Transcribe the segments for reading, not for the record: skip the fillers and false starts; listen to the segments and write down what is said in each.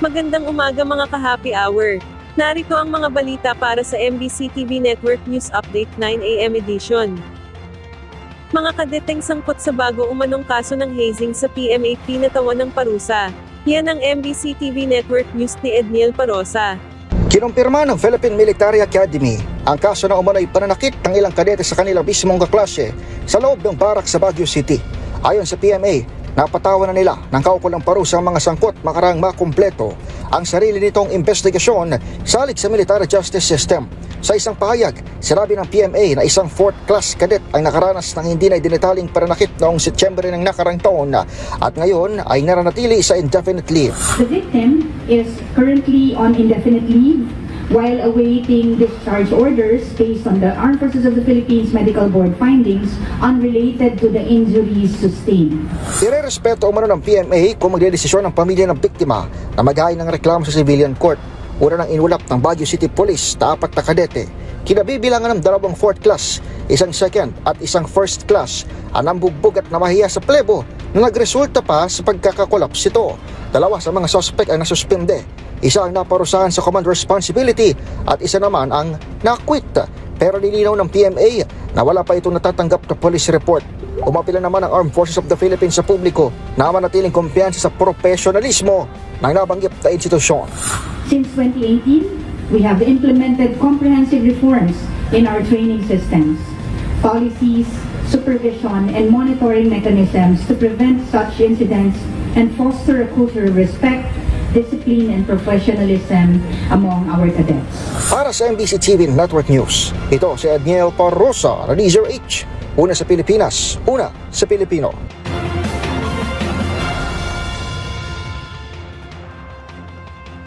Magandang umaga mga ka-happy hour. Narito ang mga balita para sa MBC TV Network News Update 9 AM edition. Mga kadeteng sangkot sa bago umanong kaso ng hazing sa PMA pinatawan ng parusa. Yan ang MBC TV Network News ni Edniel Parosa. Kinumpirma ng Philippine Military Academy ang kaso na umano'y pananakit ng ilang kadete sa kanilang mismong kaklase sa loob ng barak sa Baguio City. Ayon sa PMA, napatawan na nila ng kaukulang parusa ang mga sangkot makarang makumpleto ang sarili nitong investigasyon salig sa military justice system. Sa isang pahayag, sinabi ng PMA na isang 4th class cadet ang nakaranas ng hindi na dinetaling pananakit noong Setyembre ng nakarang taon at ngayon ay naranatili sa indefinite leave. The victim is currently on indefinite leave while awaiting discharge orders based on the Armed Forces of the Philippines Medical Board findings unrelated to the injuries sustained. Irerespeto umano ng PMA kung magdedesisyon ng pamilya ng biktima na maghain ng reklamo sa civilian court. Una nang inulap ng Baguio City Police na 4 na kadete, kinabibilangan ng 2 4th class, isang 2nd at isang 1st class ang nambugbog at namahiya sa plebo na nagresulta pa sa pagkakakolaps ito. 2 sa mga suspect ang nasuspende, isa ang naparusahan sa command responsibility at isa naman ang nakwit. Pero nilinaw ng PMA na wala pa itong natatanggap na police report. Umapila naman ang Armed Forces of the Philippines sa publiko na manatiling kumpiyansa sa profesionalismo ng nabanggit na institusyon. Since 2018, we have implemented comprehensive reforms in our training systems, policies, supervision, and monitoring mechanisms to prevent such incidents and foster a culture of respect, discipline, and professionalism among our cadets. Para sa MBC TV Network News, ito si Edniel Parosa, Ranizer H. Una sa Pilipinas, una sa Pilipino.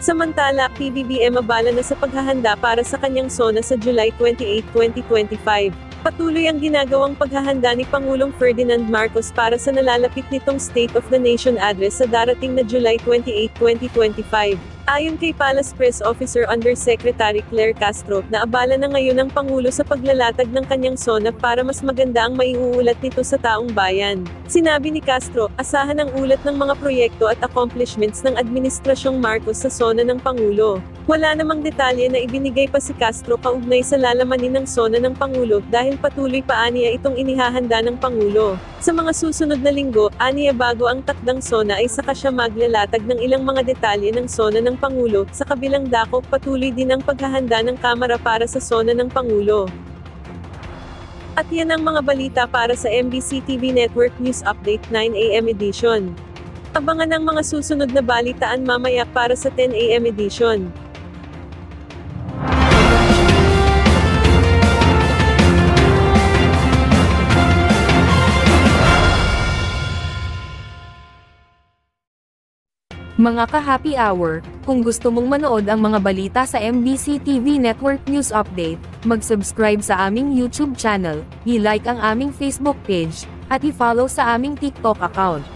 Samantala, PBBM abala na sa paghahanda para sa kanyang SONA sa July 28, 2025. Patuloy ang ginagawang paghahanda ni Pangulong Ferdinand Marcos para sa nalalapit nitong State of the Nation address sa darating na July 28, 2025. Ayon kay Palace Press Officer Undersecretary Claire Castro, na abala na ngayon ang Pangulo sa paglalatag ng kanyang SONA para mas maganda ang maiuulat nito sa taong bayan. Sinabi ni Castro, asahan ang ulat ng mga proyekto at accomplishments ng Administrasyong Marcos sa SONA ng Pangulo. Wala namang detalye na ibinigay pa si Castro kaugnay sa lalamanin ng SONA ng Pangulo dahil patuloy pa aniya itong inihahanda ng Pangulo. Sa mga susunod na linggo, aniya bago ang takdang SONA ay saka siya maglalatag ng ilang mga detalye ng SONA ng Pangulo. Sa kabilang dako, patuloy din ang paghahanda ng Kamara para sa SONA ng Pangulo. At yan ang mga balita para sa MBC TV Network News Update 9 AM edition. Abangan ang mga susunod na balitaan mamaya para sa 10 AM edition. Mga ka-happy hour, kung gusto mong manood ang mga balita sa MBC TV Network News Update, mag-subscribe sa aming YouTube channel, i-like ang aming Facebook page, at i-follow sa aming TikTok account.